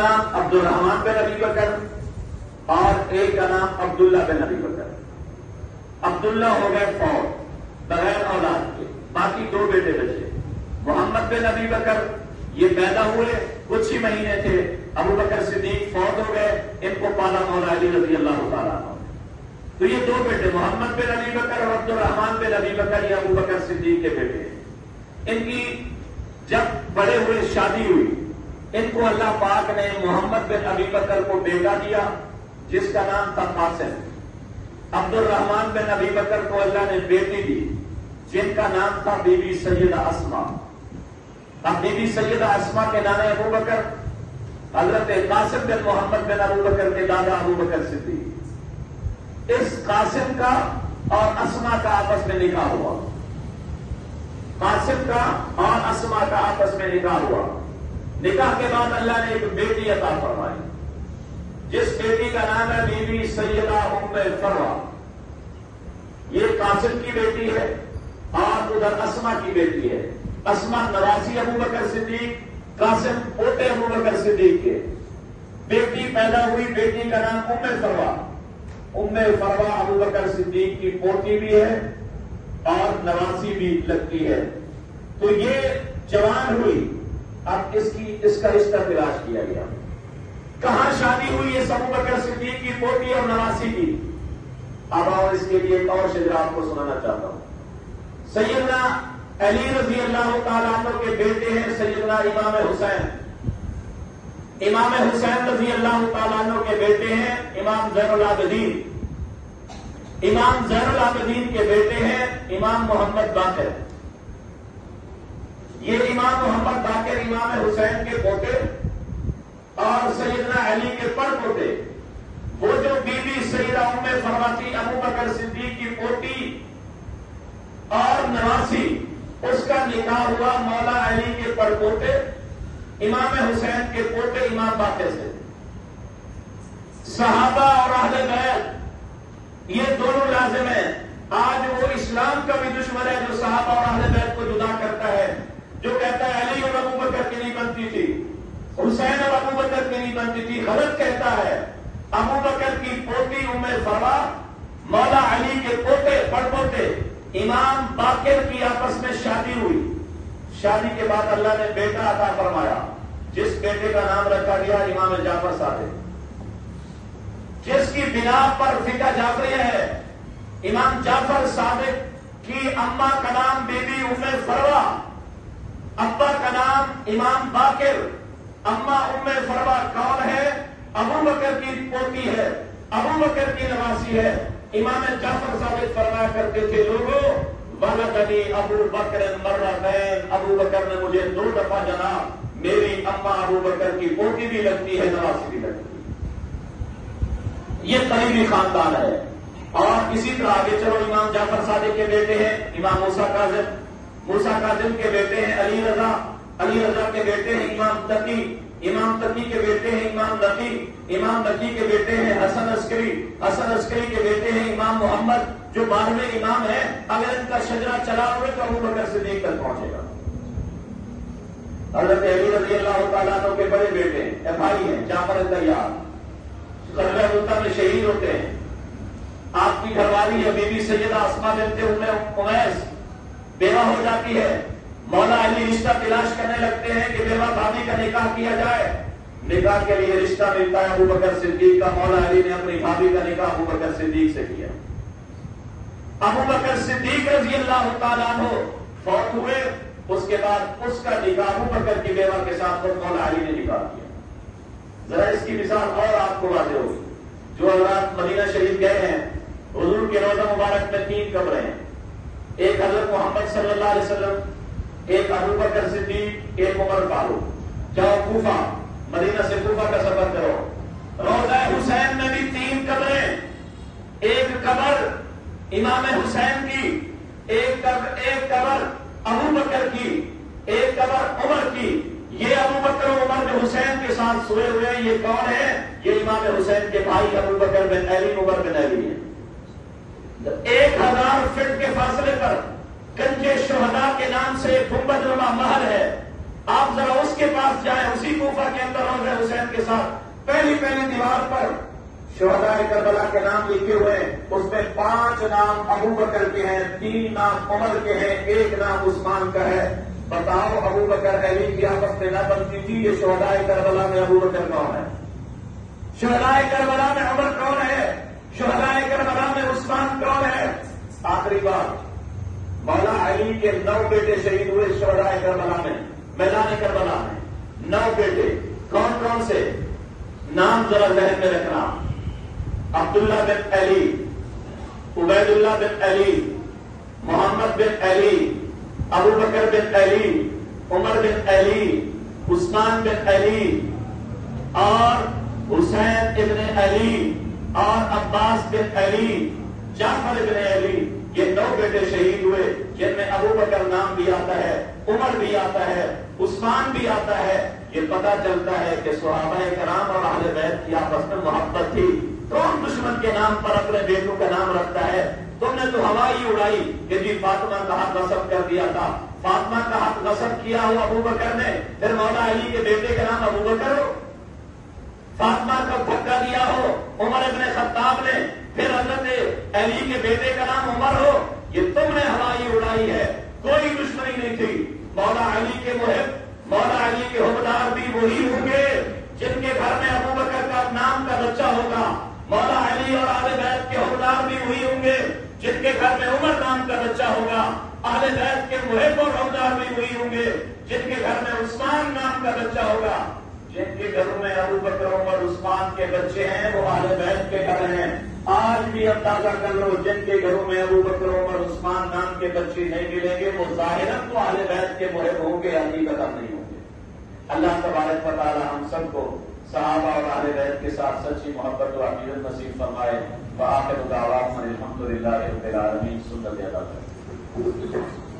نام عبد الرحمن بن ابی بکر اور ایک کا نام عبداللہ بن ابی بکر. عبداللہ ہو گئے فوت بغیر اولاد کے، باقی دو بیٹے بچے. محمد بن ابی بکر یہ پیدا ہوئے کچھ ہی مہینے تھے، ابو بکر صدیق فوت ہو گئے، ان کو پالا مولا علی رضی اللہ تعالیٰ عنہ. تو یہ دو بیٹے محمد بن ابی بکر اور عبد الرحمن بن ابی بکر یہ ابو بکر صدیق کے بیٹے ہیں. ان کی جب بڑے ہوئے شادی ہوئی، ان کو اللہ پاک نے محمد بن ابی بکر کو بیٹا دیا جس کا نام تھا قاسم. عبد الرحمن بن ابی بکر کو اللہ نے بیٹی دی جن کا نام تھا بی بی سیدہ اسما. اب بی بی سیدہ اسما کے نام ابو بکر، حضرت قاسم بن محمد بن ابو بکر کے دادا ابو بکر صدیق. اس قاسم کا اور اسما کا آپس میں نکاح ہوا. قاسم کا اور اسما کا آپس میں نکاح ہوا. نکاح کے بعد اللہ نے ایک بیٹی عطا فرمائی جس بیٹی کا نام ہے بی بی سیدہ ام فروا. یہ قاسم کی بیٹی ہے اور ادھر اسما کی بیٹی ہے. اسما نواسی ابو بکر صدیق، قاسم پوتے ابو بکر صدیق کے. بیٹی پیدا ہوئی، بیٹی کا نام ام فروا. ام فروا ابو بکر صدیق کی پوتی بھی ہے اور نواسی بھی لگتی ہے. تو یہ جوان ہوئی. اب اس کا رشتہ تلاش کیا گیا. کہاں شادی ہوئی؟ یہ ابو بکر صدیق کی پوتی اور نواسی کی. اب آؤ اس کے لیے ایک اور شجرا آپ کو سنانا چاہتا ہوں. سیدنا علی رضی اللہ تعالیٰ عنہ کے بیٹے ہیں سیدنا امام حسین. امام حسین رضی اللہ تعالیٰ عنہ کے بیٹے ہیں امام زین العابدین. امام زین العابدین کے بیٹے ہیں امام محمد باقر. یہ امام محمد باقر امام حسین کے پوتے اور سیدنا علی کے پڑ پوتے. وہ جو بی بی سیدہ ام فروا تھی ابو بکر صدیق کی پوتی اور نواسی، اس کا نکاح ہوا مولا علی کے پڑ پوتے امام حسین کے پوتے امام باقر سے. صحابہ اور اہل بیت یہ دونوں لازم ہیں. آج وہ اسلام کا بھی دشمن ہے جو صحابہ اور اہل بیت کو جدا کرتا ہے، جو کہتا ہے علی اور ابو بکر کی نہیں بنتی تھی، حسین اور ابو بکر کی نہیں بنتی تھی. غلط کہتا ہے. ابو بکر کی پوتی ام فروا، مولا علی کے پوتے پڑ پوتے امام باقر کی آپس میں شادی ہوئی. شادی کے بعد اللہ نے بیٹا عطا فرمایا جس بیٹے کا نام رکھا گیا امام جعفر صادق، جس کی بنا پر فقہ جعفریہ ہے. امام جعفر صادق کی اماں کا نام بی بی ام فروا، ابا کا نام امام باقر. اماں ام فروا کون ہے؟ ابو بکر کی پوتی ہے، ابو بکر کی نواسی ہے. امام جعفر صادق فرمایا کرتے تھے لوگوں ولدنی ابو بکر مرتین، ابو بکر نے مجھے 2 دفعہ جنا. میری اماں ابو بکر کی پوتی بھی لگتی ہے، نواسی بھی لگتی ہے. یہ قریبی خاندان ہے. اور اسی طرح آگے چلو. امام جعفر صادق کے بیٹے ہیں امام موسیٰ کاظم. موسیٰ کاظم کے بیٹے ہیں علی رضا. علی رضا کے بیٹے ہیں امام تقی. امام تقی کے بیٹے ہیں امام نقی. امام نقی کے بیٹے ہیں حسن عسکری. حسن عسکری کے بیٹے ہیں امام محمد جو 12ویں امام ہیں. اگر ان کا شجرہ چلا ہوئے تو ابو بکر صدیق تک پہنچے گا. حضرت علی رضی اللہ تعالیٰ عنہ کے بڑے بیٹے ہیں، بھائی ہیں جعفر طیار، غزوہ مؤتہ میں شہید ہوتے ہیں. آپ کی گھر والی ہے بی بی سیدہ اسما بنت ام امیس، بیوہ ہو جاتی ہے. مولا علی رشتہ تلاش کرنے لگتے ہیں کہ بیوہ بھابھی کا نکاح کیا جائے. نکاح کے لیے رشتہ ملتا ہے ابو بکر صدیق کا. مولا علی نے اپنی بھابھی کا نکاح ابو بکر صدیق سے کیا. ابو بکر صدیق رضی اللہ تعالیٰ عنہ فوت ہوئے. اس کے بعد اس کا نکاح ابو بکر کی بیوہ کے ساتھ مولا علی نے نکاح کیا. ذرا اس کی مثال اور آپ کو واضح ہوگی. جو حضرات مدینہ شریف گئے ہیں، حضور کے روضہ مبارک میں 3 قبریں ہیں. ایک حضرت محمد صلی اللہ علیہ وسلم، ایک ابو بکر صدیق، ایک عمر فاروق. جاؤ کوفہ، مدینہ سے کوفہ کا سفر کرو. روضہ حسین میں بھی 3 قبریں. ایک قبر امام حسین کی، ایک قبر ابو بکر کی، ایک قبر عمر کی. یہ ابو بکر و عمر جو حسین کے ساتھ سوئے ہوئے ہیں، یہ کون ہے؟ یہ امام حسین کے بھائی ابو بکر بن علی، عمر بن علی ہیں. 1000 فٹ کے فاصلے پر گنج شہداء کے نام سے ایک گنبد نما محل ہے. آپ ذرا اس کے پاس جائیں، اسی کوفہ کے اندر روضہ حسین کے ساتھ پہلی دیوار پر شہداء کربلا کے نام لکھے ہوئے ہیں، اس میں 5 نام ابو بکر کے ہیں، 3 نام عمر کے ہیں، 1 نام عثمان کا ہے۔ بتاؤ ابو بکر علی کی آپس میں نہ بنتی تھی، یہ شہداء کربلا میں ابو بکر کون ہے؟ شہداء کربلا میں عمر کون ہے؟ شہداء کربلا میں عثمان کون ہے؟ آخری بات، مولا علی کے 9 بیٹے شہید ہوئے شہداء کربلا میں، میدان کربلا میں 9 بیٹے۔ کون کون سے نام ذرا ذہن میں رکھنا؟ عبداللہ بن علی، عبید اللہ بن علی، محمد بن علی، ابو بکر بن علی، عمر بن علی، عثمان بن علی اور حسین ابن علی اور عباس بن علی، جعفر بن علی، یہ 9 بیٹے شہید ہوئے، جن میں ابو بکر نام بھی آتا ہے، عمر بھی آتا ہے، عثمان بھی آتا ہے۔ یہ پتا چلتا ہے کہ صحابہ کرام اور اہل بیت کی آپس میں محبت تھی۔ کون دشمن کے نام پر اپنے بیٹوں کا نام رکھتا ہے؟ تم نے تو ہوا ہی اڑائی کہ جی فاطمہ کا حق غصب کر دیا تھا، فاطمہ کا حق غصب کیا ہو ابو بکر نے، پھر مولا علی کے بیٹے کا نام ابو بکر ہو۔ فاطمہ کو دھکا دیا ہو عمر ابن خطاب نے، پھر حضرت علی کے بیٹے کا نام عمر ہو۔ یہ تم نے ہوا ہی اڑائی ہے، کوئی دشمنی نہیں تھی۔ مولا علی کے محب، مولا علی کے حبدار بھی وہی ہوں گے جن کے گھر میں ابو بکر کا نام کا بچہ ہوگا۔ مولا علی اور اہل بیت کے حبدار بھی وہی ہوں گے جن کے گھر میں عمر نام کا بچہ ہوگا۔ اہل بیت کے محب اور حبدار بھی وہی ہوں گے جن کے گھر میں عثمان نام کا بچہ ہوگا۔ جن کے گھروں میں ابو بکر عمر عثمان کے بچے ہیں وہ اہل بیت کے گھر ہیں۔ آج بھی اندازہ کر لو، جن کے گھروں میں ابو بکر عمر عثمان نام کے بچے نہیں ملیں گے وہ ظاہراً تو اہل بیت کے محب ہوں گے، حقیقتاً نہیں ہوں گے۔ اللہ تبارک و تعالی ہم سب کو صحابہ اور اہل بیت کے ساتھ سچی محبت و عقیدت نصیب فرمائے۔ وآخر دعوانا الحمدللہ رب العالمین۔ سنت ادا کریں۔